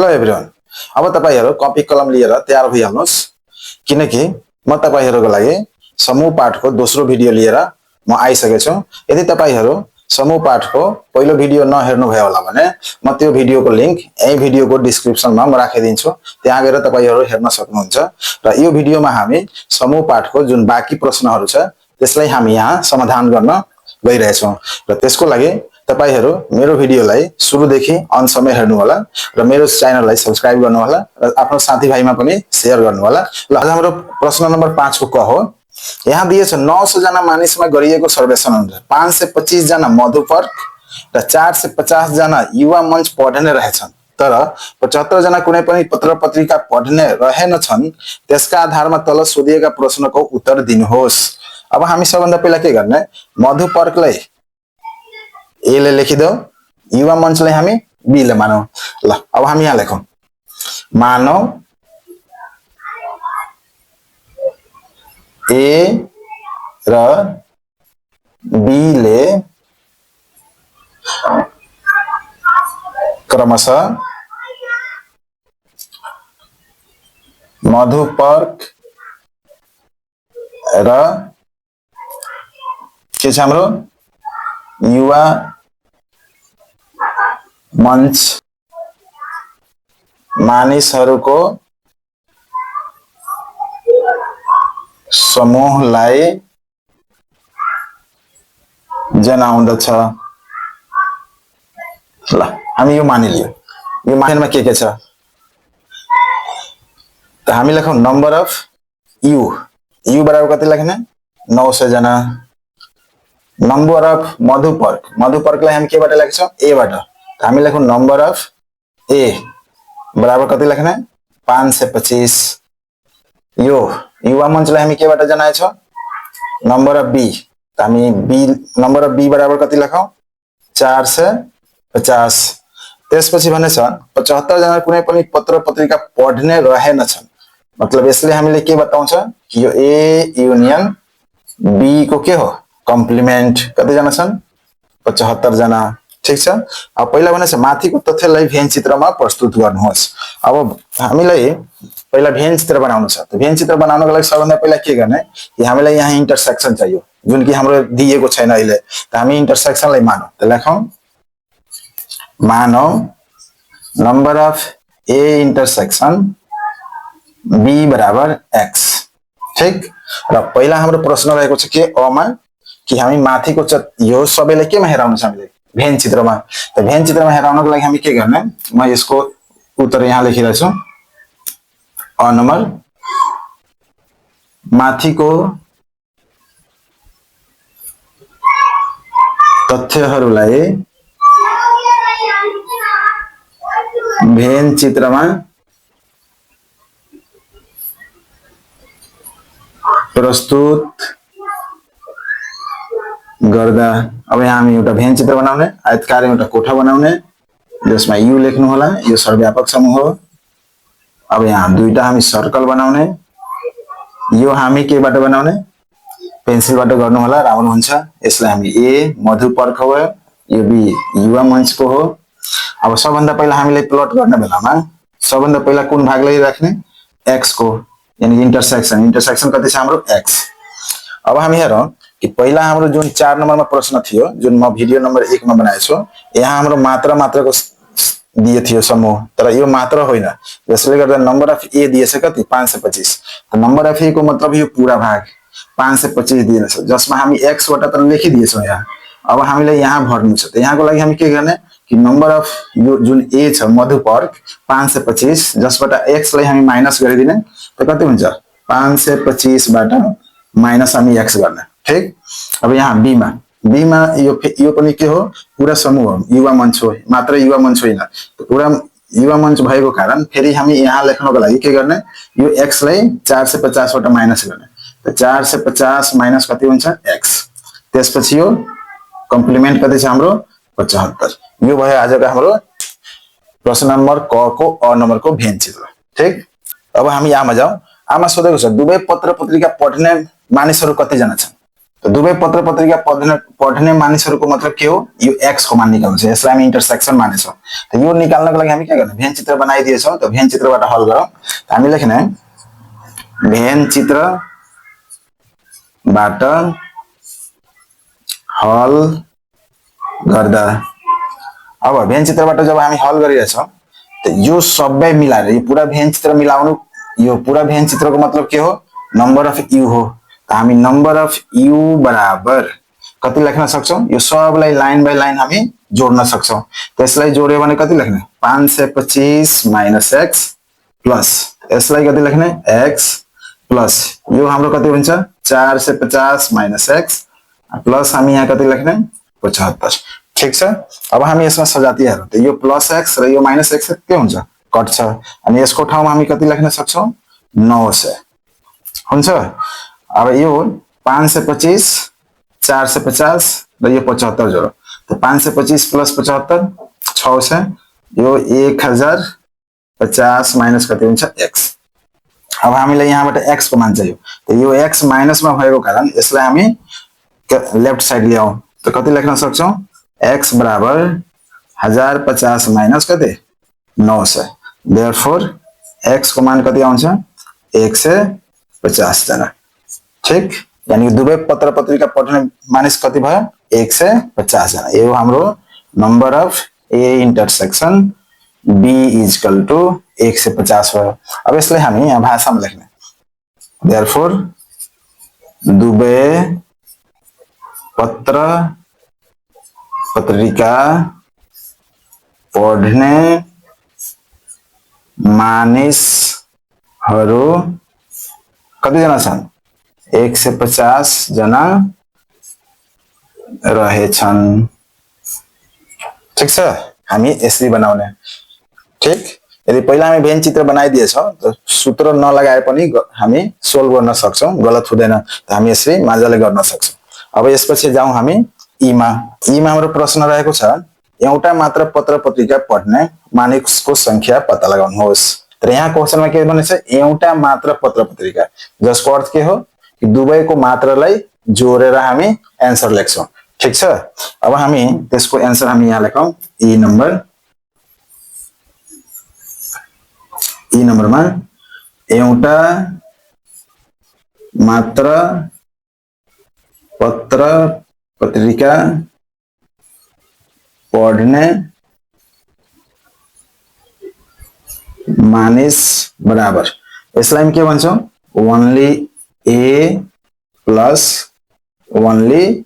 Hello everyone. अब तपाईहरु copy कलम लिएर तयार भइहाल्नुस् किनकि म तपाईहरुको लागि समूह पाठको दोस्रो भिडियो लिएर म आइसकेको छु। यदि तपाईहरु समूह पाठको पहिलो भिडियो नहेर्नु भयो होला भने म त्यो भिडियोको लिंक यही भिडियोको डिस्क्रिप्सनमा म राखिदिन्छु, त्यहाँ गएर तपाईहरु हेर्न सक्नुहुन्छ। र यो भिडियोमा हामी समूह पाठको जुन बाँकी प्रश्नहरु छ त्यसलाई हामी यहाँ समाधान गर्न गइरहेछौं। र त्यसको लागि तपाईहरु मेरो भिडियोलाई सुरुदेखि अन्तसम्म हेर्नु होला र मेरो च्यानललाई सब्स्क्राइब गर्नु होला र आफ्नो साथीभाइमा पनि शेयर गर्नु होला। ल आज हाम्रो प्रश्न नम्बर 5 को क हो। यहाँ दिएछ 900 जना मानिसमा गरिएको सर्वेक्षण अनुसार 525 जना मधुपर्क र 450 जना युवा मञ्च पढ्ने रहेछन्, तर 75 जना कुनै पनि पत्र पत्रिका पढ्ने रहेनछन्। त्यसका आधारमा तल सोधिएका प्रश्नको उत्तर दिनुहोस्। अब हामी सबभन्दा पहिला के गर्ने, मधुपर्कलाई ए ले लेखिदेऊ, युवा मञ्चलाई हामी बी ले मानौ। ल अब हामी यहाँ लेखौं, मानौ ए र बी ले क्रमशः मधुपर्क र के छ हाम्रो युवा मञ्च मानिसहरूको समूहलाई जनाउँदछ। ल हामी यो मानिलियो। यो मानेमा के छ त हामी लेखौं नम्बर अफ यु। यु बराबर कति लेख्ने, 900 जना। नम्बर अफ मधुपर्क, मधुपर्कलाई हामी केबाट लेख्छौं, ए बाट। हामी लेखौं नम्बर अफ ए बराबर कति लेख्ने, 525। यो युवा मञ्चलाई हामी केबाट जनाएछौं, नम्बर अफ बी। हामी बी नम्बर अफ बी बराबर कति लेखौं, 450। त्यसपछि भनेछ 75 जना कुनै पनि पत्र पत्रिका पढ्ने रहेनछन्। मतलब यसले हामीले के बताउँछ कि यो ए युनियन बी को के हो, कम्प्लिमेन्ट। कति जना छन्, 75 जना। ठीक छ। अब पहिला भनेछ माथिको तथ्यलाई भेन चित्रमा प्रस्तुत गर्नुहोस्। अब हामीलाई पहिला भेन चित्र बनाउनु छ। त भेन चित्र बनाउनको लागि सबभन्दा पहिला के गर्ने कि हामीलाई यहाँ इन्टरसेक्सन चाहियो, जुन कि हाम्रो दिएको छैन अहिले। त हामी इन्टरसेक्सनलाई मानौ। त लेखौं मानौ number of A intersection B बराबर एक्स। ठीक। र पहिला हाम्रो प्रश्न रहेको छ के अमा कि हामी माथिको यो सबैलाई केमा हेराउनु छ, हामीले भेन चित्रमा। त भेन चित्रमा हेराउनको लागि हामी के गर्ने, म यसको उत्तर यहाँ लेखिरहेको छु। अ नम्बर माथिको तथ्यहरूलाई भेन चित्रमा प्रस्तुत गर्दा। अब यहाँ हामी एउटा भेन चित्र बनाउने, आयतकार एउटा कोठा बनाउने, जसमा यु लेख्नु होला। यो सर्वव्यापक समूह हो। अब यहाँ दुईटा हामी सर्कल बनाउने। यो हामी केबाट बनाउने, पेन्सिलबाट गर्नु होला, राम्रो हुन्छ। यसलाई हामी ए मधुपर्क हो, यो बी युवा मञ्चको हो। अब सबभन्दा पहिला हामीले प्लट गर्ने बेलामा सबभन्दा पहिला कुन भागलाई राख्ने, एक्स को, यानी इन्टरसेक्सन। इन्टरसेक्सन कति छ हाम्रो, एक्स। अब हामी हेरौं कि पहिला हाम्रो जुन 4 नम्बरमा प्रश्न थियो, जुन म भिडियो नम्बर 1 मा बनाएको छु, यहाँ हाम्रो मात्रको दिए थियो समूह, तर यो मात्र होइन। जसले गर्दा नम्बर अफ ए दिएछ कति, 525। त नम्बर अफ ए को मतलब यो पूरा भाग 525 दिएछ, जसमा हामी एक्स वटा त लेखिदिएछौं यहाँ। अब हामीले यहाँ भर्नु छ। त यहाँको लागि हामी के गर्ने कि नम्बर अफ यो जुन ए छ मधुपर्क 525, जसबाट एक्स लाई हामी माइनस गरिदिने। त कति हुन्छ, 525 बाट माइनस हामी एक्स गर्ने। ठीक। अब यहाँ बी मा यो पनि के हो, पूरा समूह हो, युवा मञ्च हो, मात्र युवा मञ्च होइन। त पूरा युवा मञ्च भएको कारण फेरि हामी यहाँ लेख्नको लागि के गर्ने, यो एक्स लाई 450 बाट माइनस गर्ने। त 450 माइनस कति हुन्छ, एक्स। त्यसपछि यो कम्प्लिमेन्ट कति छ हाम्रो, 75। यो भयो आजको हाम्रो प्रश्न नम्बर क को अ नम्बरको भेन चित्र। ठीक। अब हामी आमा जाउँ। आमा सोधेको छ दुवै पत्र पत्रिका पढ्ने मानिसहरू कति जना छन्। तो दुवै पत्र पत्रिका पढ्ने मानिसहरूको मतलब के हो, यो x को मान निकाल्नु छ, यसलाई हामी इन्टरसेक्सन मानेछौँ। त यो निकाल्नको लागि हामी के गर्ने, भेन चित्र बनाइदिएछौँ। त भेन चित्रबाट हल गरौँ। हामी लेख्ने भेन चित्रबाट हल गर्दा, अब भेन चित्रबाट जब हामी हल गरिरहेछौँ त यो सबै मिलाएर यो पुरा भेन चित्र मिलाउनु, यो पुरा भेन चित्रको मतलब के हो, नम्बर अफ यु हो। त हामी नम्बर अफ यु बराबर कति लेख्न सक्छौँ, यो सबलाई लाइन बाई लाइन हामी जोड्न सक्छौँ। त्यसलाई जोड्यो भने कति लेख्ने, 525 माइनस एक्स प्लस यसलाई कति लेख्ने, एक्स प्लस यो हाम्रो कति हुन्छ 450 माइनस एक्स प्लस हामी यहाँ कति लेख्ने 75। ठीक छ। अब हामी यसमा सजातीय हेरौँ त यो प्लस एक्स र यो माइनस एक्स के हुन्छ, कट्छ। अनि यसको ठाउँमा हामी कति लेख्न सक्छौँ 900 हुन्छ। अब यो 525 450 र यो 75 जोडो त 525 प्लस 75 600, यो 1050 माइनस कति हुन्छ एक्स। अब हामीलाई यहाँबाट एक्स को मान चाहियो त यो एक्स माइनसमा भएको कारण यसलाई हामी लेफ्ट साइड ल्याउँ त कति लेख्न सक्छौँ, एक्स बराबर 1050 माइनस कति 900। देयरफोर एक्स को मान कति आउँछ 150 जना। ठीक, यानी दुवै पत्र पत्रिका पढ्ने मानिस कति भयो 150 जना। यो हाम्रो number of A intersection B is equal to 150 भयो। अब यसलाई हामी यहाँ भाषामा लेख्ने, देयरफोर दुवै पत्र पत्रिका पढ्ने मानिसहरू कतिजना छन् 150 जना रहेछन्। ठीक छ, हामी यसरी बनाउने। ठीक, यदि पहिला हामी भेन चित्र बनाइदिएछौँ त सूत्र नलगाए पनि हामी सोल्भ गर्न सक्छौँ, गलत हुँदैन। त हामी यसरी मजाले गर्न सक्छौँ। अब यसपछि जाउँ हामी ईमा। ईमा हाम्रो प्रश्न रहेको छ एउटा मात्र पत्र पत्रिका पढ्ने मानिसको संख्या पत्ता लगाउनुहोस्। र यहाँ क्वेशनमा के भनेछ, एउटा मात्र पत्र पत्रिका, जसको अर्थ के हो कि दुवैको मात्रालाई जोडेर हामी एन्सर लेख्छौँ। ठीक छ। अब हामी त्यसको एन्सर हामी यहाँ लेखौँ, ई नम्बरमा एउटा मात्र पत्र पत्रिका पढ्ने मानिस बराबर, यसलाई हामी के भन्छौँ, only A plus only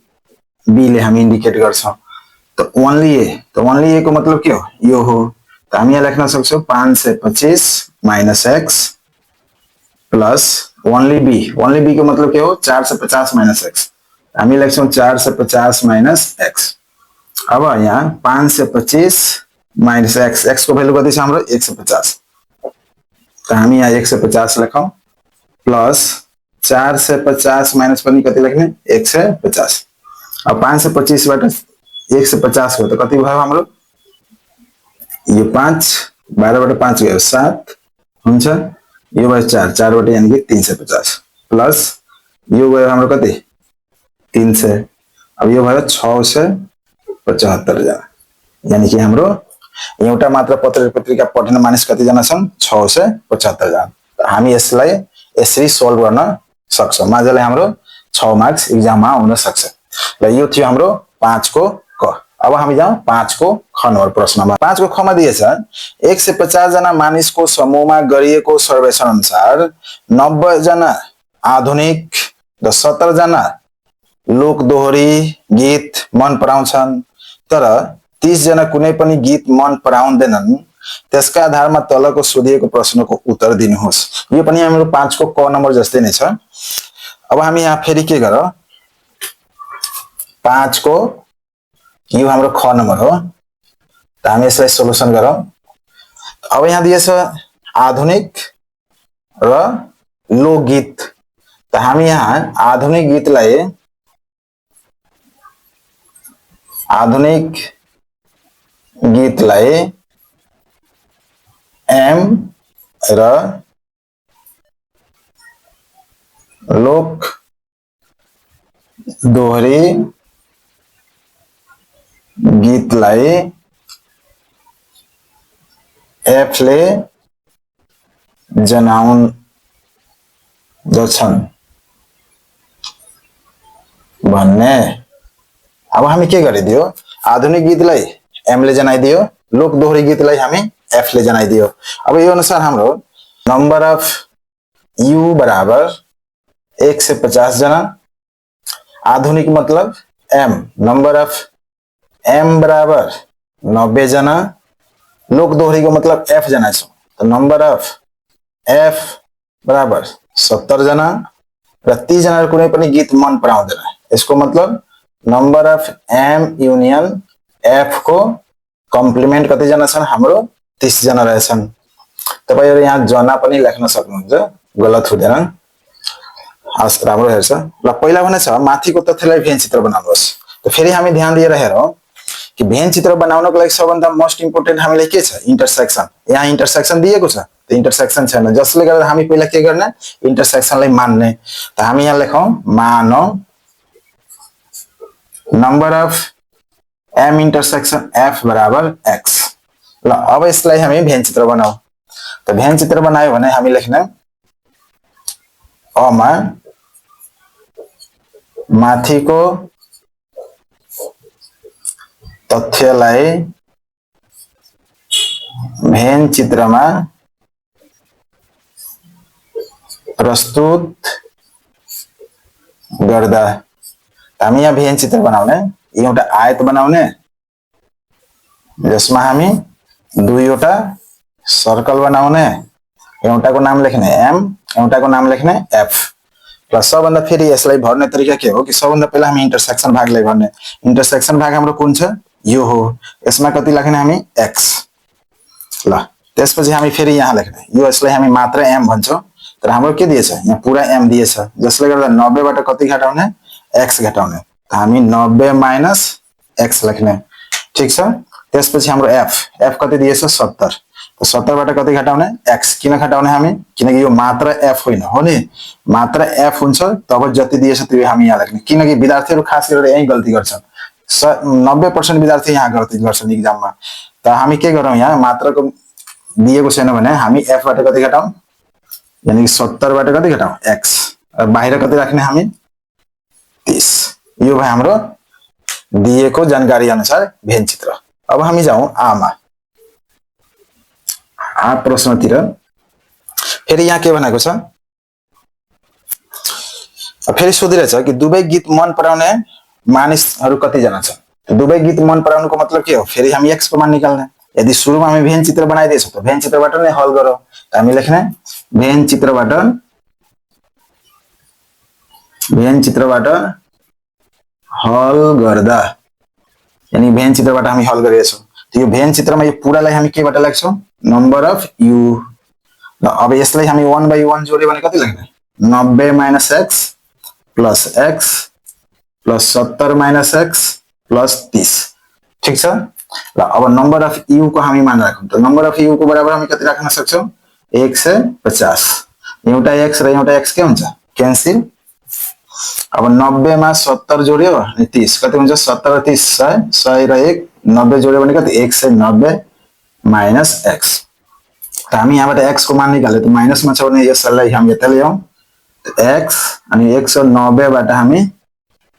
B ले हामी इन्डिकेट गर्छौँ। त ओन्ली ए, त ओन्ली ए को मतलब के हो, यो हो। त हामी यहाँ लेख्न सक्छौँ 525 minus x plus only B को मतलब के हो 450 माइनस एक्स, हामी लेख्छौँ 450 माइनस एक्स। अब यहाँ 525 माइनस एक्स, एक्स को भ्यालु कति छ हाम्रो 150, त हामी यहाँ 150 लेखौँ प्लस 450 माइनस पनि कति लेख्ने 150। अब 525 बाट 150 हो त कति भयो हाम्रो, यो 5 12 बाट 5 गयो 7 हुन्छ, यो भयो 4 बाट यानी कि 350 प्लस यो भयो हाम्रो कति 300, अब यो भयो 675 जना। यानी कि हाम्रो एउटा मात्र पत्र पत्रिका पढ्ने मानिस कति जना छन् 675 जना। हामी यसलाई यसरी सोल्भ गर्न सक्छौँ, मजाले हाम्रो 6 मार्क्स एक्जाममा आउन सक्छ। र यो थियो हाम्रो 5 को क। अब हामी जाउँ 5 को ख नम्बर प्रश्नमा। 5 को ख मा दिएछ 150 जना मानिसको समूहमा गरिएको सर्वेक्षण अनुसार 90 जना आधुनिक र 17 जना लोक दोहोरी गीत मन पराउँछन्, तर 30 जना कुनै पनि गीत मन पराउँदैनन्। त्यसका आधारमा तलको सोधिएको प्रश्नको उत्तर दिनुहोस्। यो पनि हाम्रो 5 को क नम्बर जस्तै नै छ। अब हामी यहाँ फेरि के गरौँ, 5 को यो हाम्रो ख नम्बर हो, त हामी यसलाई सोलुसन गरौँ। अब यहाँ दिएछ आधुनिक र लोकगीत, त हामी यहाँ आधुनिक गीतलाई एम र लोक दोहोरी गीतलाई एफले जनाउँदछन् भन्ने। अब हामी के गरिदियो, आधुनिक गीतलाई एम ले जनाइदियो, लोक दोहोरी गीतलाई हामी एफ ले जनाइदियो। अब यो अनुसार हाम्रो नंबर अफ यू बराबर 1 से 50 जना, आधुनिक मतलब एम, नंबर अफ एम बराबर 90 जना, लोक दोहोरी को मतलब एफ जना छौं, तो नंबर अफ एफ बराबर 70 जना र 30 जना कुनै पनि गीत मन पराउँदैन। यसको मतलब number of M union F को कम्प्लिमेन्ट कति जना छन्, हाम्रो 30 जना रहेछन्। तपाईहरु यहाँ जना पनि लेख्न सक्नुहुन्छ, गलत हुँदैन। हस्, राम्रो हेर्छ ल। पहिला भने छ माथिको तथ्यलाई भेन चित्र बनाउनुहोस्। त फेरि हामी ध्यान दिएर हेरौं कि भेन चित्र बनाउनको लागि सबभन्दा मोस्ट इम्पोर्टेन्ट हामीले के छ, इन्टरसेक्सन। यहाँ इन्टरसेक्सन दिएको छ, त इन्टरसेक्सन छैन, जसले गर्दा हामी पहिला के गर्ने, इन्टरसेक्सनलाई मान्ने। त हामी यहाँ लेखौं मानौ number of M intersection F बराबर एक्स। ल अब यसलाई हामी भेन चित्र बनाऊ। त भेन चित्र बनायो भने हामी लेख्ने अ मा माथिको तथ्यलाई भेन चित्रमा प्रस्तुत गर्दा। हामी यहाँ भेन चित्र बनाउने, एउटा आयत बनाउने जसमा हामी दुईवटा सर्कल बनाउने, एउटाको नाम लेख्ने एम, एउटाको नाम लेख्ने एफ। प्लस सबभन्दा फेरि यसलाई भर्ने तरिका के हो कि सबभन्दा पहिला हामी इन्टरसेक्सन भागलाई भर्ने। इन्टरसेक्सन भाग हाम्रो कुन छ, यो हो। यसमा कति लेख्ने हामी एक्स। ल त्यसपछि हामी फेरि यहाँ लेख्ने, यो यसलाई हामी मात्र एम भन्छौं, तर हाम्रो के दिएछ, यहाँ पुरा एम दिएछ, जसले गर्दा 90 बाट कति घटाउने, एक्स घटाउने। त हामी 90 माइनस एक्स लेख्ने, ठीक छ। त्यसपछि हाम्रो एफ, एफ कति दिएछ 70, तो 70 बाट कति घटाउने, एक्स। किन घटाउने हामी, किनकि यो मात्र एफ होइन, हो नि, मात्र एफ हुन्छ तब जति दिएछ त्यो हामी यहाँ लेख्ने। किनकि विद्यार्थीहरू खास गरेर यही गल्ती गर्छन्, 90% विद्यार्थी यहाँ गल्ती गर्छन् इक्जाममा। त हामी के गरौँ, यहाँ मात्रको दिएको छैन भने हामी एफ बाट कति घटाउँ, यानी कि 70 बाट कति घटाउँ, एक्स। बाहिर कति राख्ने हामी 30। यो भयो हाम्रो दिएको जानकारी अनुसार भेन चित्र। अब हामी जाउँ आमा, आ प्रश्नतिर। फेरि यहाँ के भनेको छ, फेरि सोधिरहेछ कि दुवै गीत मन पराउने मानिसहरू कति जना छन्। दुवै गीत मन पराउनुको मतलब के हो, फेरि हामी एक्स को मान निकाल्ने। यदि सुरुमा हामी भेन चित्र बनाइदिएछौँ त भेन चित्रबाट नै हल गरौँ। त हामी लेख्ने भेन चित्रबाट हल गर्दा, यानी भेन चित्रबाट हामी हल गरिरहेछौँ। त यो भेन चित्रमा यो पुरालाई हामी केबाट लेख्छौँ, नम्बर अफ यू। अब यसलाई हामी 1/1 जोड्यो भने कति लेख्ने, 90 minus x plus x plus 70 minus x plus 30, ठीक छ। ल अब नंबर अफ यू को हामी मान राखौँ। त नंबर अफ यू को बराबर हामी कति राख्न सक्छौँ, 1 से 50। एउटा एक्स र एउटा एक्स के हुन्छ, क्यान्सल। अब 90 मा 70 जोड्यो अनि 30 कति हुन्छ, 70 र 30 100, 100 र 1 90 जोड्यो भने कति, 190 माइनस एक्स। त हामी यहाँबाट एक्स को मान निकाल्यो, त माइनसमा छ भने यसलाई हामी यता ल्याउँ, एक्स अनि 190 बाट हामी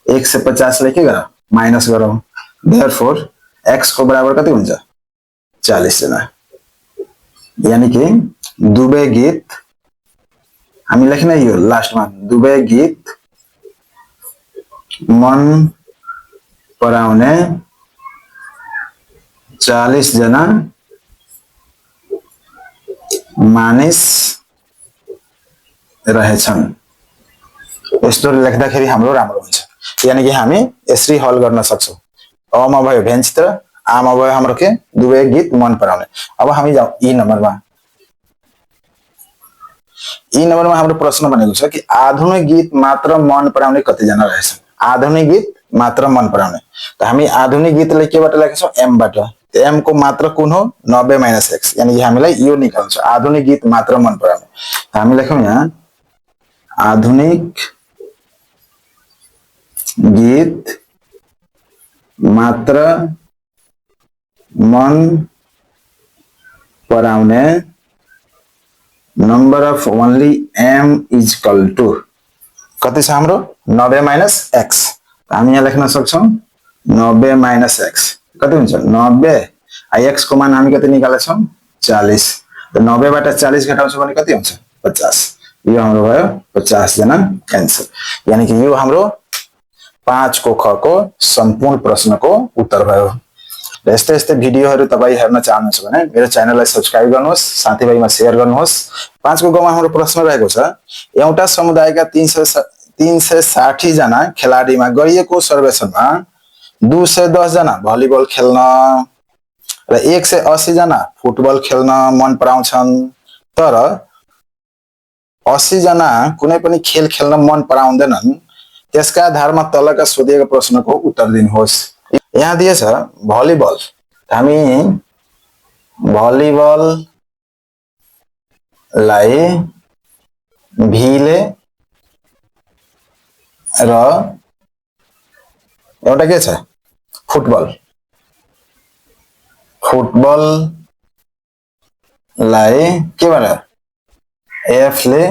1 से 50 लाई के गरौँ, माइनस गरौँ। देयरफोर एक्स को बराबर कति हुन्छ, 40 जना। यानी कि दुवै गीत, हामी लेख्ने यो लास्टमा, दुवै गीत मन पराउने 40 जना मानिस रहेछन्। यस्तो लेख्दाखेरि हाम्रो राम्रो हुन्छ। यानी कि हामी यसरी हल गर्न सक्छौँ। अ मा भयो भेन चित्र, आ मा भयो हाम्रो के, दुवै गीत मन पराउने। अब हामी जाउँ ई नम्बरमा। ई नम्बरमा हाम्रो प्रश्न भनेको छ कि आधुनिक गीत मात्र मन पराउने कति जना रहेछन्। आधुनिक गीत मात्र मन पराउने, त हामी आधुनिक गीतलाई केबाट लेख्छौँ, एम बाट। एम को मात्र कुन हो, 90 माइनस एक्स, यानी कि हामीलाई यो निकाल्नु छ, आधुनिक गीत मात्र मन पराउने। हामी लेखौँ यहाँ आधुनिक गीत मात्र मन पराउने number of only m is equal to कति छ हाम्रो 90 माइनस x। हामी यहाँ लेख्न सक्छौं 90 माइनस x कति हुन्छ 90 x को मान हामी कति निकालेछौं 40। त 90 बाट 40 घटाउँछौं भने कति हुन्छ 50। यो हाम्रो भयो 50 जना आन्सर। यानी कि यो हाम्रो 5 को ख को सम्पूर्ण प्रश्नको उत्तर भयो। यस्तै यस्तै भिडियोहरु तपाई हेर्न चाहनुहुन्छ भने मेरो च्यानललाई सब्स्क्राइब गर्नुहोस्, साथीभाइमा शेयर गर्नुहोस्। 5 को गमा हाम्रो प्रश्न रहेको छ एउटा समुदायका 360 जना खेलाडीमा गरिएको सर्वेक्षणमा 210 जना भलिबल खेल्न र 180 जना फुटबल खेल्न मन पराउँछन्, तर 80 जना कुनै पनि खेल खेल्न मन पराउँदैनन्। त्यसका आधारमा तलका सोधिएका प्रश्नको उत्तर दिनुहोस्। यहाँ दिएछ भलिबल, हामी भलिबल लाई भीले र एउटा के छ फुटबल, फुटबल लाई के भनेर एफ ले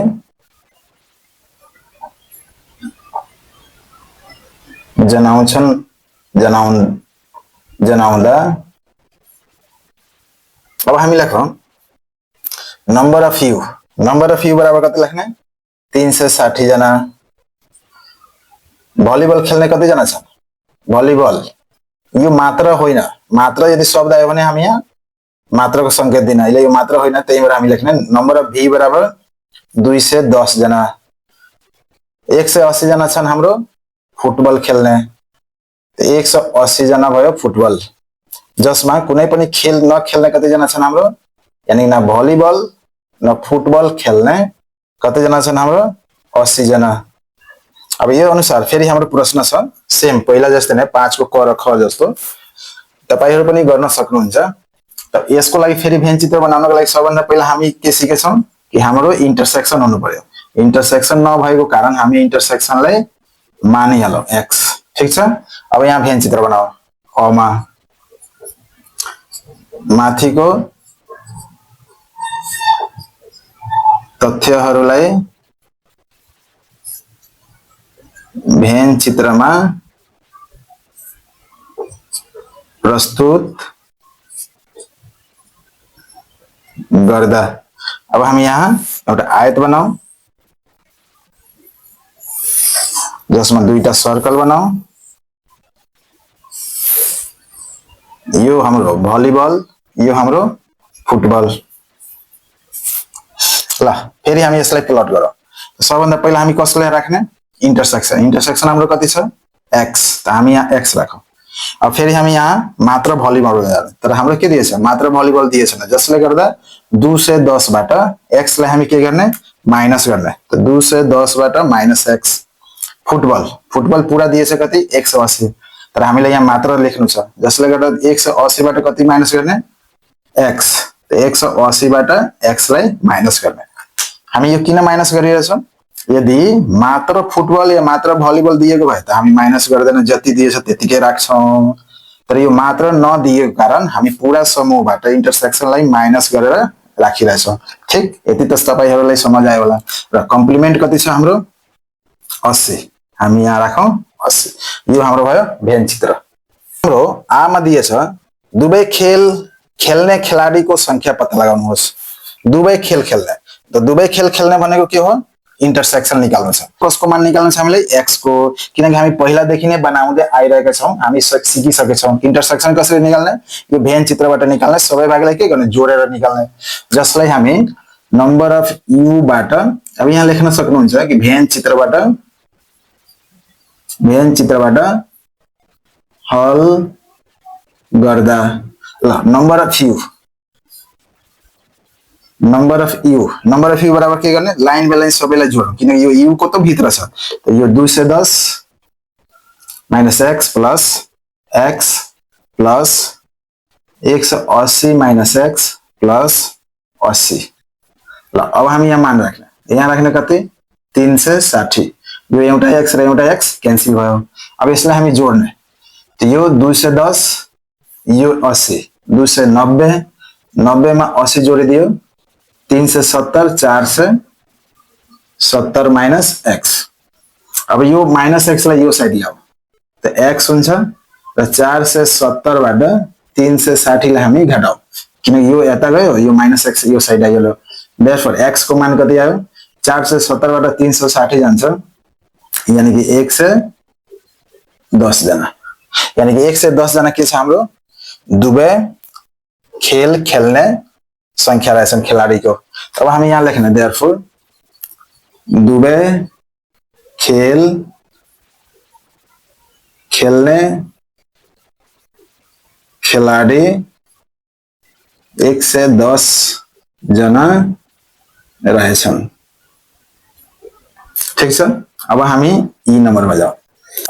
जनाउँदा अब हामी लेखौं number of U. Number of U बराबर कति लेख्ने 360 जना। भलिबल खेल्ने कति जना छन् भलिबल यो मात्र होइन, मात्र यदि शब्द आयो भने हामी यहाँ मात्रको संकेत दिन, अहिले यो मात्र होइन त्यही भएर हामी लेख्ने नंबर अफ भी बराबर 210 जना। 180 जना छन् हाम्रो फुटबल खेल्ने, 180 जना भयो फुटबल, जसमा कुनै पनि खेल नखेल्ने कति जना छन् हाम्रो, यानी न भलिबल न फुटबल खेल्ने कति जना छन् हाम्रो 80 जना। अब यो अनुसार फेरि हाम्रो प्रश्न छ सेम पहिला जस्तै नै 5 को क र ख जस्तो तपाईहरु पनि गर्न सक्नुहुन्छ। त यसको लागि फेरि भेन चित्र बनाउनको लागि सबभन्दा पहिला हामी के सिकेछौं कि हाम्रो इन्टरसेक्सन हुनु पर्यो। इन्टरसेक्सन नभएको कारण हामी इन्टरसेक्सनलाई मानिहालौं x, ठीक छ। अब यहाँ भेन चित्र बनाऊ। अ मा माथिको तथ्यहरूलाई भेन चित्रमा प्रस्तुत गर्दा अब हम यहाँ एउटा आयत बनाऊ जसमा दुईटा सर्कल बनाऊ। यो हाम्रो भलिबल, यो हाम्रो फुटबल। ल फेरि हामी यसलाई प्लट गरौँ। सबभन्दा पहिला हामी कसलाई राख्ने इन्टरसेक्सन। इन्टरसेक्सन हाम्रो कति छ x, त हामी यहाँ x राखौं। अब फेरि हामी यहाँ मात्र भलिबल जाने, तर हाम्रो के दिएछ मात्र भलिबल दिएछ न, जसले गर्दा 210 बाट x लाई हामी के गर्ने माइनस गर्ने। त 210 बाट माइनस x। फुटबल, फुटबल पूरा दिएछ कति 180, तर हामीलाई यहाँ मात्र लेख्नु छ, जसले गर्दा 180 बाट कति माइनस गर्ने x। त 180 बाट x लाई माइनस गर्ने। हामी यो किन माइनस गरिरहेछौं, यदि मात्र फुटबल या मात्र भलिबल दिएको भए त हामी माइनस गर्दैन, जति दिएछ त्यतिकै राख्छौं। तर यो मात्र नदिएको कारण हामी पूरा समूहबाट इन्टरसेक्सनलाई माइनस गरेर राखिरहेछौं। ठीक, यति त तपाईहरुलाई समझ आयो होला। र कम्प्लिमेन्ट कति छ हाम्रो 80, हामी यहाँ राखौं 80। यो हाम्रो भयो भेन चित्र। हाम्रो आ मा दिएछ दुवै खेल खेल्ने खेलाडीको संख्या पत्ता लगाउनुहोस्। दुवै खेल खेल्ने, त दुवै खेल खेल्ने भनेको के हो इन्टरसेक्सन निकाल्नु छ। कसको मान निकाल्नु छ हामीले x को, किनकि हामी पहिला देखि नै बनाउँदै आइरहेका छौं, हामी सिकिसकेछौं इन्टरसेक्सन कसरी निकाल्ने। यो भेन चित्रबाट निकाल्ने, सबै भागलाई के गर्ने जोडेर निकाल्ने, जसलाई हामी नम्बर अफ u बाट अब यहाँ लेख्न सक्नुहुन्छ कि भेन चित्रबाट हल गर्दा ल नम्बर अफ u बराबर के गर्ने लाइन बाइ लाइन सबैलाई जोडौं, किनकि यो u को त भित्र छ। त यो 210 minus x plus 180 minus x plus 80। ल अब हामी यहाँ मान राख्ने, यहाँ राख्ने कति 360। यो एउटा x र एउटा x क्यान्सल भयो। अब यसलाई हामी जोड्ने, तो यो 210 यो 80 290 90 में 80 जोडिदियो 370 470 माइनस x। अब यो माइनस x लाई यो साइड ल्याऊ तो x हुन्छ र 470 बाट 360 लाई हामी घटाऊ किनकि यो यता गयो यो माइनस x यो साइड आयो। देयरफोर x को मान कति आयो 470 बाट 360 जान्छ यानी कि 110 जना, यानी कि 110 जना के छ हाम्रो दुवै खेल खेल्ने संख्या रहेछन् खेलाडीको। अब हामी यहाँ लेख्ने देयरफोर दुवै खेल खेल्ने खिलाड़ी 110 जना रहेछन्। ठीक छ। अब हामी ई नम्बर में जाऊ।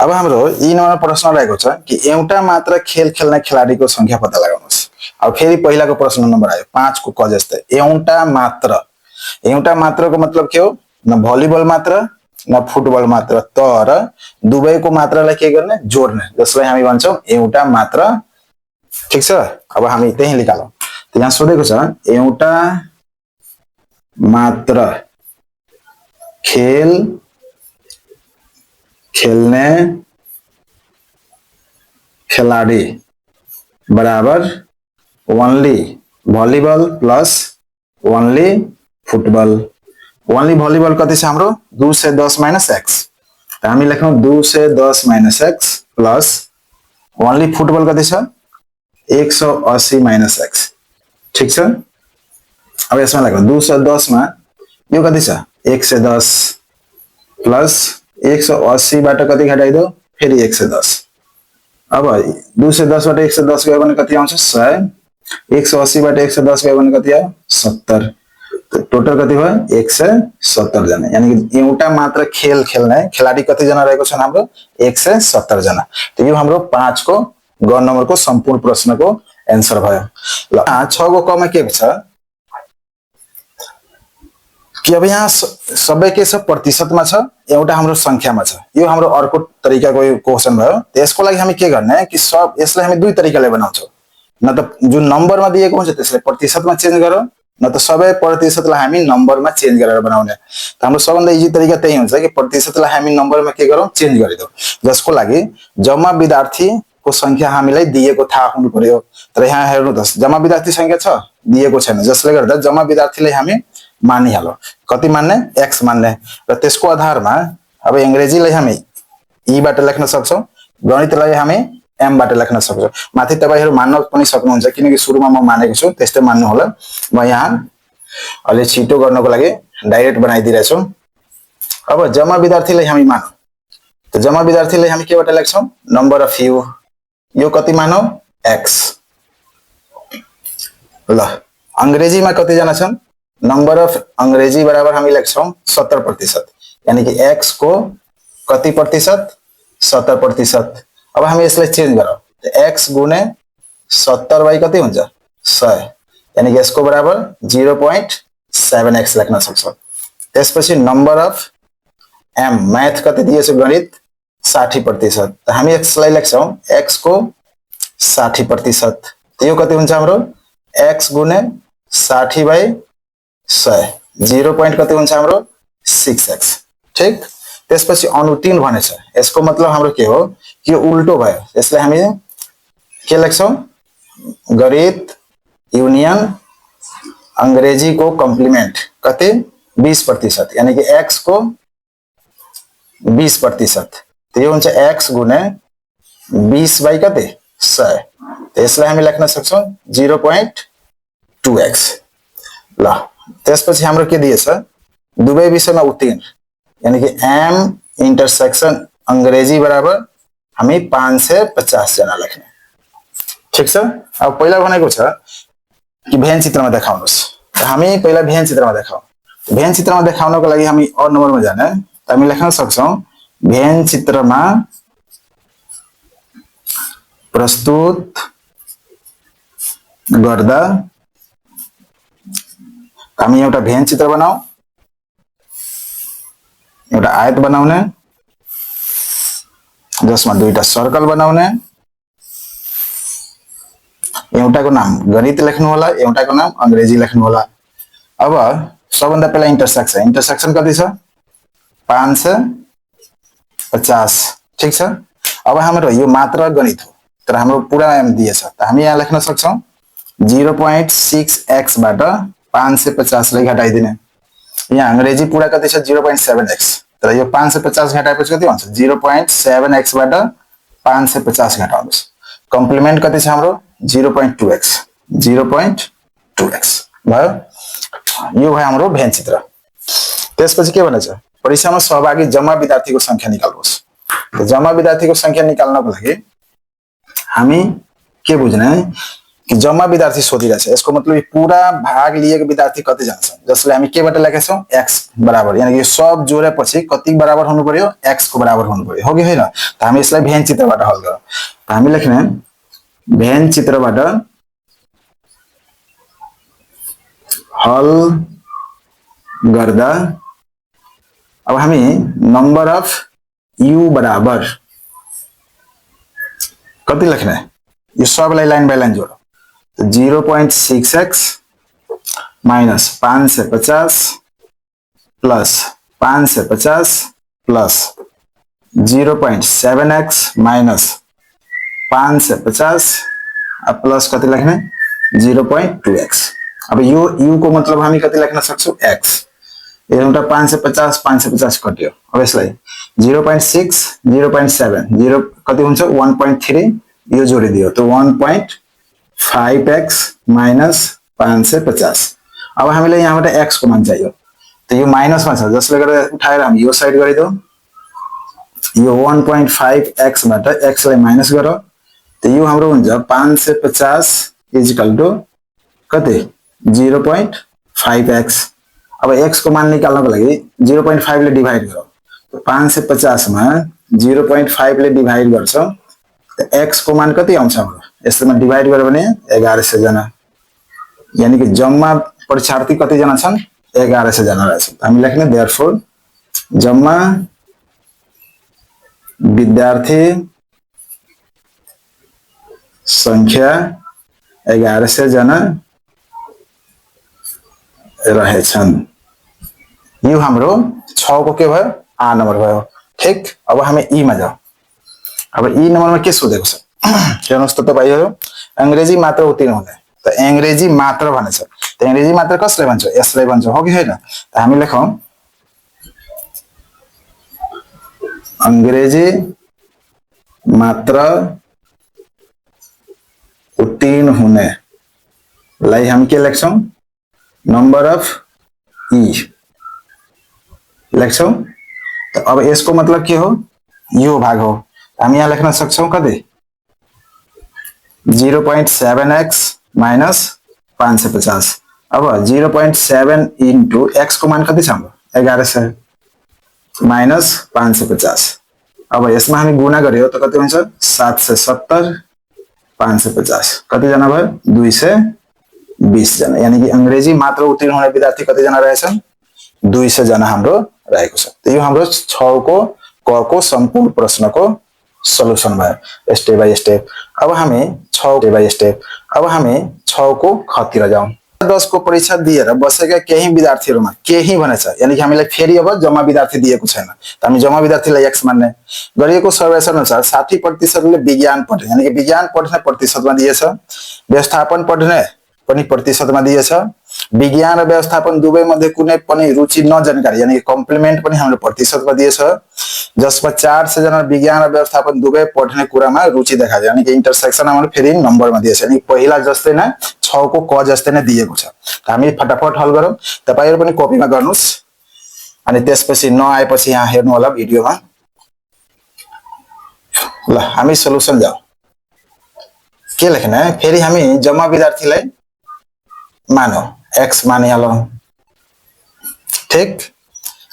अब हाम्रो ई नम्बर प्रश्न रहेको छ कि एउटा मात्र खेल खेल्ने खेलाडीको संख्या पत्ता लगाउनुस्। अब फेरि पहिलाको प्रश्न नम्बर आयो 5 को क जस्तै एउटा मात्रको मतलब के हो न भलिबल मात्र न फुटबल मात्र, तर दुवैको मात्रालाई के गर्ने जोड्ने, जसलाई हामी भन्छौं एउटा मात्र। ठीक छ। अब हामी त्यही निकालौं। तो यहाँ सोधेको छ एउटा मात्र खेल खेल्ने खिलाडी बराबर only volleyball plus only football. Only volleyball कति छ हाम्रो 210 माइनस x, त हामी लेखौं 210 minus x plus only football कति छ 180 माइनस x। ठीक छ। अब यसमा लेखौं 210 मा यो कति छ 110 प्लस 180 बाट कति घटाइदो फेरि 110। अब 210 बाट 110 गयो भने कति आउँछ 100, 180 बाट 110 गयो भने कति आयो 70, टोटल कति भयो 170 जना, यानी कि एउटा मात्र खेल खेल्ने खेलाडी कति जना रहेको छन् हाम्रो 170 जना। तो यो हाम्रो 5 को ग नम्बर को सम्पूर्ण प्रश्न को आन्सर भयो। ल 6 को क मा के छ कि अब यहाँ सबै के छ प्रतिशतमा छ, एउटा हाम्रो संख्यामा छ। यो हाम्रो अर्को तरिकाको यो क्वेशन भयो। त्यसको लागि हामी के गर्ने कि सब यसलाई हामी दुई तरिकाले बनाउँछौं, न त जुन नम्बरमा दिएको हुन्छ त्यसलाई प्रतिशतमा चेन्ज गरौँ, न त सबै प्रतिशतलाई हामी नम्बरमा चेन्ज गरेर बनाउने। त हाम्रो सबभन्दा इजी तरिका त्यही हुन्छ कि प्रतिशतलाई हामी नम्बरमा के गरौँ चेन्ज गरिदिउँ, जसको लागि जम्मा विद्यार्थीको संख्या हामीलाई दिएको थाहा हुनु पर्यो। तर यहाँ हेर्नु त जम्मा विद्यार्थी संख्या छ दिएको छैन, जसले गर्दा जम्मा विद्यार्थीलाई हामी मानिहालौं। कति मान्ने x मान्ने र त्यसको आधारमा अब अंग्रेजीलाई हामी ई बाट लेख्न सक्छौं, गणितलाई हामी m बाट लेख्न सक्छौं। माथि तपाईहरु मान्न पनि सक्नुहुन्छ किनकि सुरुमा म मानेको छु त्यस्तै मान्नु होला। म यहाँ अलि छिटो गर्नको लागि डाइरेक्ट बनाइदिरहेछु। अब जम्मा विद्यार्थीलाई हामी मानौं, त जम्मा विद्यार्थीलाई हामी के बाट लेख्छौं नम्बर अफ यू, यो कति मानौ x। ल अंग्रेजीमा कति जना छन् नंबर अफ अंग्रेजी बराबर हामी लेख्छौं 70%, यानी कि x को कति प्रतिशत 70%। अब हामी यसलाई चेन्ज गरौँ, x गुणे 70 बाइ कति हुन्छ 100, यानी कि यसको बराबर 0.7x लेख्न सक्छौं। त्यसपछि नम्बर अफ m मैथ कति दिएछ गणित 60%, त हामी यसलाई लेख्छौं x को 60%, त यो कति हुन्छ हाम्रो x गुणे 60 बाइ 100, 0 पॉइंट कति हुन्छ हाम्रो 6x। ठीक। त्यसपछि अनु 3 भनेछ, यसको मतलब हाम्रो के हो कि यो उल्टो भयो। यसलाई हामी के लेख्छौं गणित युनियन अंग्रेजी को कम्प्लिमेन्ट कति 20%, यानी कि x को 20%, त यो हुन्छ x गुणे 20 बाइ कति 100, त यसलाई हामी लेख्न सक्छौं 0.2x। ल त्यसपछि हाम्रो के दिएछ दुवै विषयमा उत्तीर्ण, यानी कि m इंटरसेक्शन अंग्रेजी बराबर हामी 550 जना लेख्ने। ठीक छ। अब पहिला भनेको छ कि भेन चित्रमा देखाउनुस्, त हामी पहिला भेन चित्रमा देखाऊ। भेन चित्रमा देखाउनको लागि हामी अ नम्बरमा जाने, त हामी लेख्न सक्छौं भेन चित्रमा प्रस्तुत गर्दा हामी एउटा भेन चित्र बनाऊ, एउटा आयत बनाउने, जसमा दुईटा सर्कल बनाउने, एउटाको नाम गणित लेख्नु होला, एउटाको नाम अंग्रेजी लेख्नु होला। अब सबभन्दा पहिला इंटरसेक्सन, इंटरसेक्सन कति छ 550, ठीक छ। अब हाम्रो यो मात्र गणित हो तर हाम्रो पूरा m दिएछ त हामी यहाँ लेख्न सक्छौं 0.6x बाट 550 लाई घटाइदिने। यहाँ अंग्रेजी पूरा कति छ 0.7x, तर यो 550 घटाएपछि कति हुन्छ 0.7x बाट 550 घटाउनुस्। कम्प्लिमेन्ट कति छ हाम्रो 0.2x, 0.2x भयो। यो भयो हाम्रो भेन चित्र। त्यसपछि के भन्छ परीक्षामा सहभागी जम्मा विद्यार्थीको संख्या निकाल्नुहोस्। त जम्मा विद्यार्थीको संख्या निकाल्नको लागि हामी के बुझ्ने कि जम्मा विद्यार्थी सोधिरहेछ, यसको मतलब पूरा भाग लिएको विद्यार्थी कति जना छन्, जसले हामी केबाट लेखेका छौं x बराबर, यानी कि सब जोडेपछि कति बराबर हुनु पर्यो x को बराबर हुनु पर्यो, हो कि हैन। त हामी यसलाई भेन चित्रबाट हल गरौँ। त हामी लेख्ने भेन चित्रबाट हल गर्दा अब हामी नम्बर अफ u बराबर कति लेख्ने, यो सबलाई लाइन बाइ लाइन जोडौ। 0.6x minus 550 plus 550 plus 0.7x minus 550 plus कति लेख्ने 0.2x। अब यो u को मतलब हामी कति लेख्न सक्छौं x, एउटा 550 550 कट्यो। अब यसलाई 0.6 0.7 0 कति हुन्छ 1.3, यो जोडिदियो त 1.5x माइनस 550। अब हामीले यहाँबाट x को मान चाहियो त यो माइनसमा छ, जसले गर्दा उठाएर हामी यो साइड गरिदौ। यो 1.5x बाट x लाई माइनस गरौ त यो हाम्रो हुन्छ 550 इक्वल टु कति 0.5x। अब x को मान निकाल्नको लागि 0.5 ले डिवाइड गरौ। 550 मा 0.5 ले डिवाइड गर्छौ त x को मान कति आउँछ हाम्रो, यसमा डिवाइड गर्यो भने 1100 जना, यानी कि जम्मा परीक्षार्थी कति जना छन् 1100 जना रहेछ। हामी लेख्ने देयरफोर जम्मा विद्यार्थी संख्या 1100 जना रहेछन्। यो हाम्रो 6 को के भयो आ नम्बर भयो, ठीक। अब हामी ई मा जाऊ। अब ई नम्बरमा के सोधेको छ हेर्नुस् त तपाईहरु, अंग्रेजी मात्र उत्तीर्ण हुने, त अंग्रेजी मात्र भनेछ। त अंग्रेजी मात्र कसले भन्छ, यसलाई भन्छ, हो कि हैन। त हामी लेखौं अंग्रेजी मात्र उत्तीर्ण हुने लाई हम के लेख्छौं नम्बर अफ ई लेख्छौं। त अब यसको मतलब के हो, यो भाग हो। हामी यहाँ लेख्न सक्छौं कति 0.7x माइनस 550। अब 0.7 इन्टु x को मान कति छ हाम्रो 1100 माइनस 550। अब यसमा हामी गुणा गर्यो त कति हुन्छ 770 550 कति जना भयो 220 जना, यानी कि अंग्रेजी मात्र उत्तीर्ण हुने विद्यार्थी कति जना रहेछन् 200 जना हाम्रो रहेको छ। त यो हाम्रो 6 को क को सम्पूर्ण प्रश्नको सल्युसन भयो स्टेप बाइ स्टेप। अब हामी 6 स्टेप बाइ स्टेप। अब हामी 6 को ख तिर जाउँ। 10 को परीक्षा दिएर बसेका केही विद्यार्थीहरुमा केही भनेछ, यानी कि हामीलाई फेरि अब जम्मा विद्यार्थी दिएको छैन, त हामी जम्मा विद्यार्थीलाई x मान्ने। गरिएको सर्वेक्षण अनुसार 60% ले विज्ञान पढ्ने, यानी कि विज्ञान पढ्ने प्रतिशतमा दिएछ, व्यवस्थापन पढ्ने पनि प्रतिशतमा दिएछ, विज्ञान र व्यवस्थापन दुवै मध्ये कुनै पनि रुचि नजानकारी यानी कि कम्प्लिमेन्ट पनि हाम्रो प्रतिशतमा दिएछ, जसमा 400 जना विज्ञान र व्यवस्थापन दुवै पढ्ने कुरामा रुचि देखायो, यानी कि इंटरसेक्सन हाम्रो फेरि नम्बरमा दिएछ, यानी पहिला जस्तै नै 6 को क जस्तै नै दिएको छ। त हामी फटाफट हल गरौँ। तपाईहरु पनि कपीमा गर्नुस् अनि त्यसपछि नआएपछि यहाँ हेर्नु होला भिडियोमा। ल हामी सल्युसन जाऊ। के लेख्ने फेरि हामी जम्मा विद्यार्थीलाई मानौ x मानिहालौं, ठीक।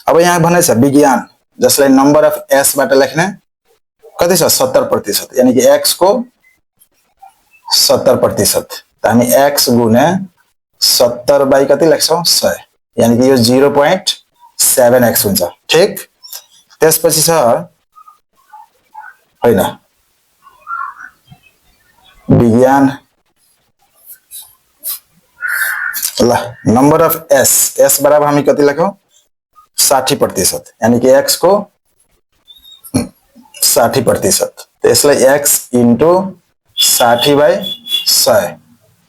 अब यहाँ भनेछ विज्ञान जसलाई नम्बर अफ s बाट लेख्ने कति छ 70%, यानी कि x को 70%। त हामी x गुणे 70 बाइ कति लेख्छौं 100, यानी कि यो 0.7x हुन्छ, ठीक। त्यसपछि छ होइन विज्ञान ल नंबर अफ एस बराबर हामी कति लेखौं 60%, यानी कि x को 60%, तो यसलाई x इन्टु 60/100,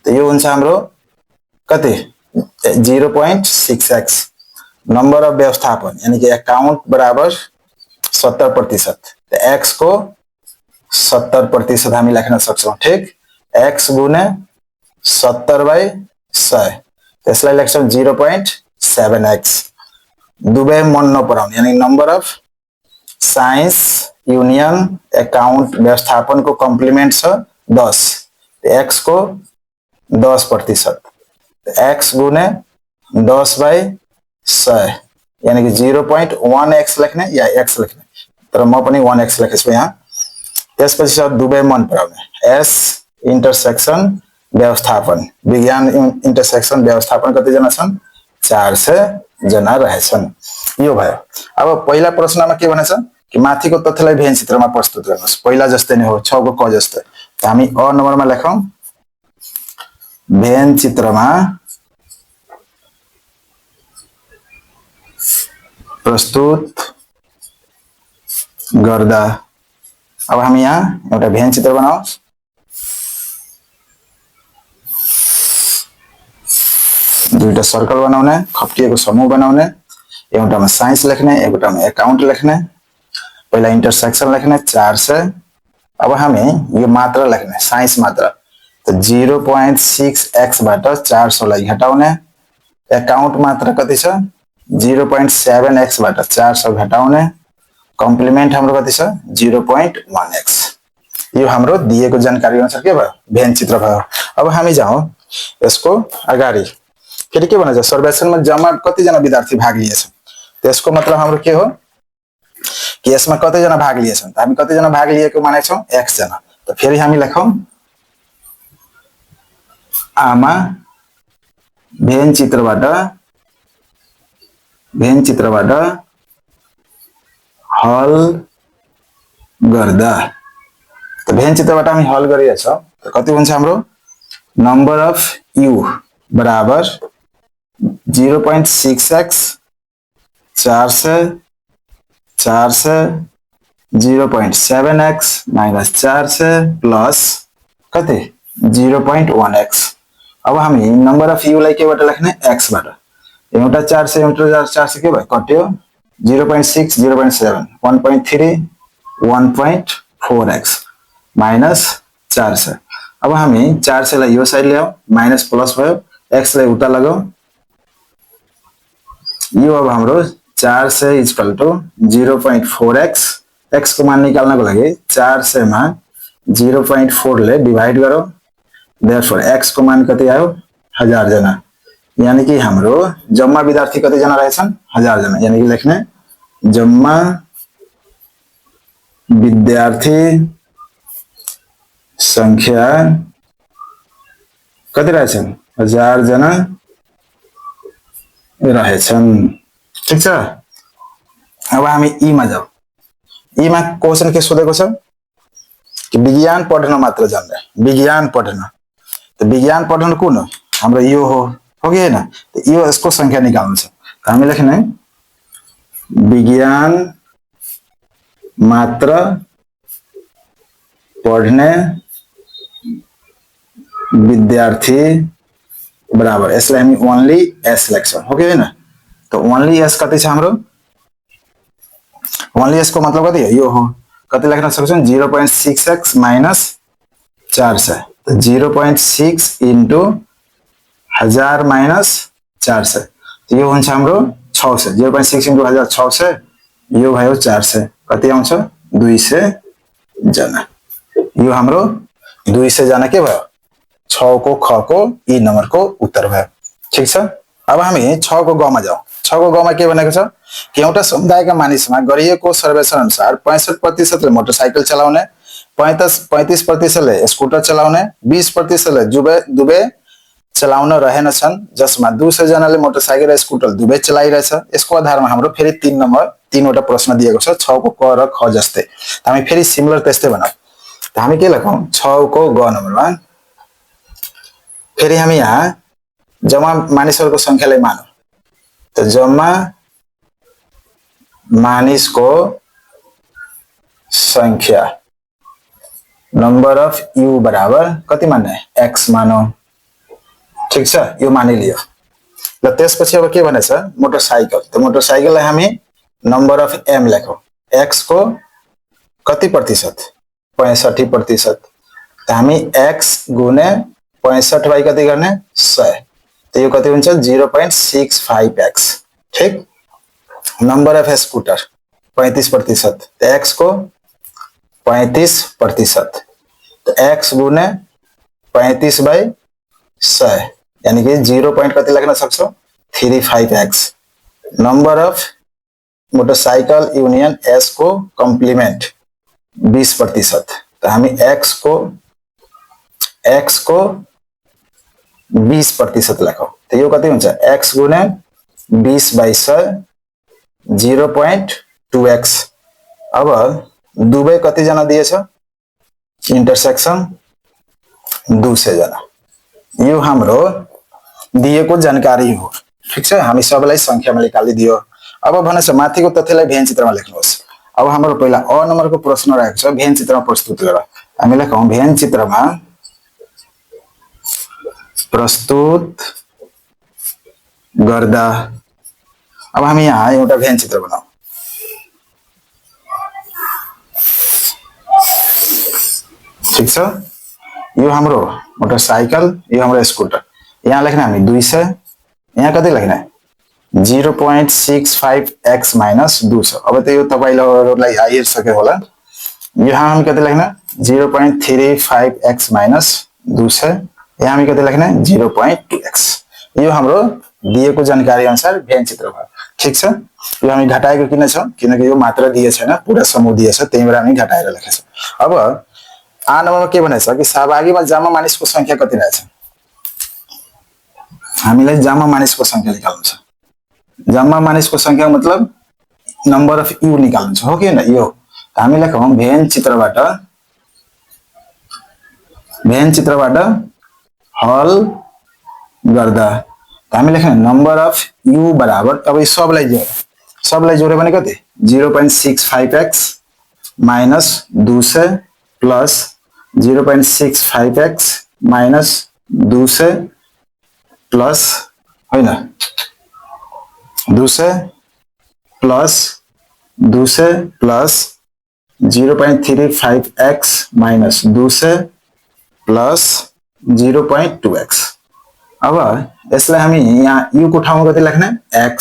तो यो हुन्छ हाम्रो कति 0.6x। नंबर अफ व्यवस्थापन यानी कि अकाउंट बराबर 70%, तो x को 70% हामी लेख्न सक्छौं। ठीक, x गुणे 70/100, त्यसलाई लेख्छौं 0.7x। दुवै मन नपराउने यानी number of science union account व्यवस्थापन को कम्प्लिमेंट छ 10, x को 10%, x गुणे 10/100 यानी कि 0.1x लेख्ने या x लेख्ने, तर म पनि 1x लेखेछु यहाँ। त्यसपछि छ दुवै मन पराउने s इन्टरसेक्सन व्यवस्थापन, विज्ञान इन्टरसेक्सन व्यवस्थापन कति जना छन् 400 जना रहेछन्। यो भयो। अब पहिला प्रश्नमा के भनेछ कि माथिको तथ्यलाई भेन चित्रमा प्रस्तुत गर्नुस्। पहिला जस्तै नै हो 6 को क जस्तै, त हामी अ नम्बरमा लेखौं भेन चित्रमा प्रस्तुत गर्दा। अब हामी यहाँ एउटा भेन चित्र बनाऊ। दुईटा सर्कल बनाउने, खप्टिएको समूह बनाउने, एउटामा साइन्स लेख्ने, एउटामा अकाउन्ट लेख्ने। पहिला इन्टरसेक्सन लेख्ने 400। अब हामी यो मात्रा लेख्ने साइन्स मात्रा, त 0.6x बाट 400 लाई घटाउने। अकाउन्ट मात्रा कति छ 0.7x बाट 400 घटाउने। कम्प्लिमेन्ट हाम्रो कति छ 0.1x। यो हाम्रो दिएको जानकारी अनुसार के भयो भेन चित्र भयो। अब हामी जाउँ यसको अगाडि। फेरि के भन्छ सर्वेक्षणमा जम्मा कति जना विद्यार्थी भाग लिएछन्, त्यसको मतलब हाम्रो के हो कि यसमा कति जना भाग लिएछन्, त हामी कति जना भाग लिएको मानेछौं x जना। त फेरि हामी लेखौं आमा भेन चित्रबाट हल गर्दा। त भेन चित्रबाट हामी हल गरिरहेछौं, त कति हुन्छ हाम्रो नम्बर अफ u बराबर 0.6x 400 0.7x माइनस 400 प्लस कति 0.1x। अब हामी नम्बर अफ u लाई केबाट लेख्ने x बाट। एउटा 400 एउटा 400 के भयो कट्यो 0.6 0.7 1.3 1.4x माइनस 400। अब हामी 400 लाई यो साइड ल्याऊ, माइनस प्लस भयो, x लाई उता लगाऊ। यो अब हाम्रो 400 इक्वल टु 0.4x। x को मान निकाल्नको लागि 400 मा 0.4 ले डिवाइड गरौ। देयरफोर x को मान कति आयो 1000 जना, यानी कि हाम्रो जम्मा विद्यार्थी कति जना रहेछन् 1000 जना। यानी कि लेख्ने जम्मा विद्यार्थी संख्या कति रहेछन् 1000 जना रहेछन्। ठीक छ। अब हामी ई मा जाऊ। ई मा क्वेशन के सोधेको छ कि विज्ञान पढ्न मात्र जान्ने, विज्ञान पढ्न। त विज्ञान पढ्न कुन हो हाम्रो यो हो कि हैन। त यो यसको संख्या निकाल्नु छ। हामी लेख्ने विज्ञान मात्र पढ्ने विद्यार्थी बराबर यसलाई हामी ओन्ली एस लेख्छौं, हो कि हैन। त ओन्ली एस कति छ हाम्रो ओन्ली एस को मतलब कति हो यो हो। कति लेख्न सक्छौं 0.6x माइनस 400। त 0.6 इन्टु 1000 माइनस 400, त यो हुन्छ हाम्रो 600। 0.6 इन्टु 1000 600, यो भयो 400, कति आउँछ 200 जना। यो हाम्रो 200 जना के भयो 6 को ख को ई नम्बर को उत्तर भयो। ठीक छ। अब हामी 6 को ग मा जाऊ। 6 को ग मा के भनेको छ कि एउटा समुदायका मानिसमा गरिएको सर्वेक्षण अनुसार 65% ले मोटरसाइकल चलाउने, 35% ले स्कुटर चलाउने, 20% ले दुवै चलाउन रहेनछन्, जसमा 200 जनाले मोटरसाइकल र स्कुटर दुवै चलाइरहेछ। यसको आधारमा हाम्रो फेरि 3वटा प्रश्न दिएको छ 6 को क र ख जस्तै। हामी फेरि सिमिलर त्यस्तै बनाऊ। त हामी के लेखौं 6 को ग नम्बरमा फेरि हामी यहाँ जम्मा मानिसहरूको संख्यालाई मानौं। त जम्मा मानिसको संख्या नंबर अफ यू बराबर कति मान्ने x मानौं। ठीक छ, यो मानिलियो। ल त्यसपछि अब के भनेछ मोटरसाइकल। त मोटरसाइकललाई हामी नंबर अफ m लेखौं। x को कति प्रतिशत 65%। त हामी x गुने 65 बाई कति गर्ने 100। त यो कति हुन्छ 0.65x। ठीक। Number of scooter 35%। त x को 35%। तो x गुने 35 बाई 100 यानी कि 0. कति लेख्न सक्छौ 35x। Number of motorcycle union s को कम्प्लिमेंट 20%। तो हामी x को 20% लेखौं। तो यो कति हुन्छ x गुने 20 बाई 100 0.2x। अब दुवै कति जना दिएछ इंटरसेक्शन 200 जना। यो हाम्रो दिएको जानकारी हो। ठीक छ, हामी सबैलाई संख्यामा निकालिदियो। अब भनेछ माथिको तथ्यलाई भेन चित्रमा लेख्नुहोस्। अब हाम्रो पहिला अ नम्बरको प्रश्न रहेको छ भेन चित्रमा प्रस्तुत गर। हामी लेखौं भेन चित्रमा प्रस्तुत गर्दा। अब हामी यहाँ एउटा भेन चित्र बनाऊ। ठीक छ, यो हाम्रो मोटरसाइकल, यो हाम्रो स्कुटर। यहाँ लेख्ने हामी 200, यहाँ कति लेख्ने 0.65x माइनस 200। अब त यो तपाईलाई आइसक्यो होला। यहाँ हामी कति लेख्ने 0.35x माइनस 200। यहाँ हामी कति लेख्ने 0.2x। यो हाम्रो दिएको जानकारी अनुसार भेन चित्र भयो। ठीक छ, यो हामी घटाएको किन छ किनकि यो मात्र दिए छैन, पूरा समूह दिएछ, त्यही भएर हामी घटाएर लेखेछ। अब आ नम्बरमा के भनेछ कि सहभागीमा जम्मा मानिसको संख्या कति रहेछ। हामीलाई जम्मा मानिसको संख्या निकाल्नु छ। जम्मा मानिसको संख्या मतलब नंबर अफ यू निकाल्नु छ, हो कि हैन। यो हामी लेखौं भेन चित्रबाट हल गर्दा। हामी लेख्ने नंबर अफ यू बराबर अब सबलाई जोड्यो भने कति 0.65x minus 200 plus 0.65x minus 200 plus हैन 200 plus 0.35x minus 200 plus 0.2x। अब यसलाई हामी यहाँ u को ठाउँमा कति लेख्ने x।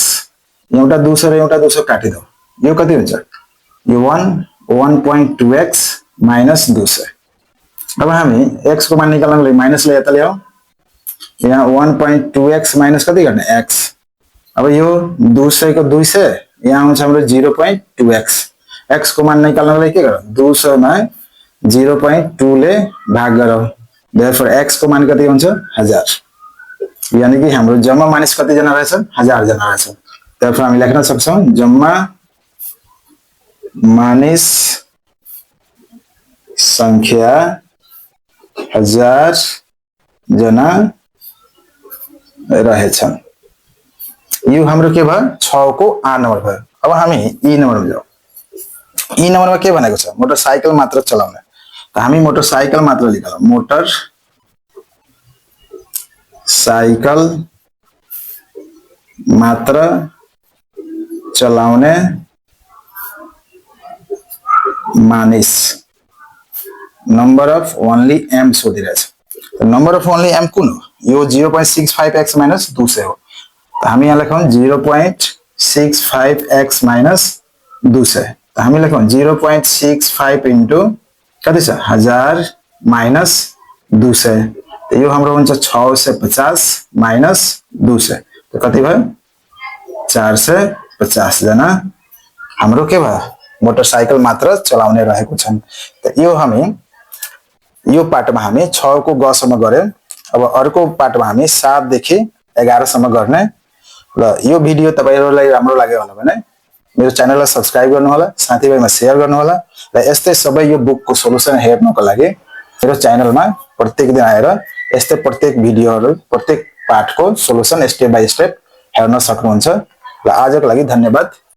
एउटा 200 र एउटा 200 काटिदौ। यो कति हुन्छ यो 1.2x माइनस 200। अब हामी x को मान निकाल्नको लागि माइनसले यता ल्याऊ। यहाँ 1.2x माइनस कति गर्ने x। अब यो 200 को 200 यहाँ हुन्छ हाम्रो 0.2x। x को मान निकाल्नको लागि के गरौँ 200 मा 0.2 ले भाग गरौँ। देयरफोर x को मान कति हुन्छ 1000। यानी कि हाम्रो जम्मा मानिस कति जना रहेछ 1000 जना रहेछ। देयरफोर हामी लेख्न सक्छौं जम्मा मानिस संख्या 1000 जना रहेछन्। यो हाम्रो के भयो 6 को आ नम्बर भयो। अब हामी ई नम्बरमा जाऊ। ई नम्बरमा के भनेको छ मोटरसाइकल मात्र चलाउने। त हामी मोटरसाइकल मात्र लेखौं मोटर साइकल मात्र चलाउने मानिस नंबर अफ ओनली m सोधिरहेछ। त नंबर अफ ओनली m कुन हो यो 0.65x माइनस 200 हो। त हामी यहाँ लेखौं 0.65x माइनस 200। त हामी लेखौं 0.65 इन्टु कति छ 1000 माइनस 200। त यो हाम्रो हुन्छ 650 माइनस 200। त कति भयो 450 जना हाम्रो के भयो मोटरसाइकल मात्र चलाउने रहेको छन्। त यो हामी यो पाठमा हामी 6 को ग सम्म गर्यौं। अब अर्को पार्टमा हामी 7 देखि 11 सम्म गर्ने र यो भिडियो तपाईहरुलाई राम्रो लाग्यो भने मेरो च्यानललाई सब्स्क्राइब गर्नु होला, साथीभाइमा शेयर गर्नु होला र यस्तै सबै यो बुकको सोलुसन हेर्नको लागि मेरो च्यानलमा प्रत्येक दिन आएर यस्तै प्रत्येक भिडियोहरु प्रत्येक पाठको सोलुसन स्टेप बाइ स्टेप हेर्न सक्नुहुन्छ। र आजको लागि धन्यवाद।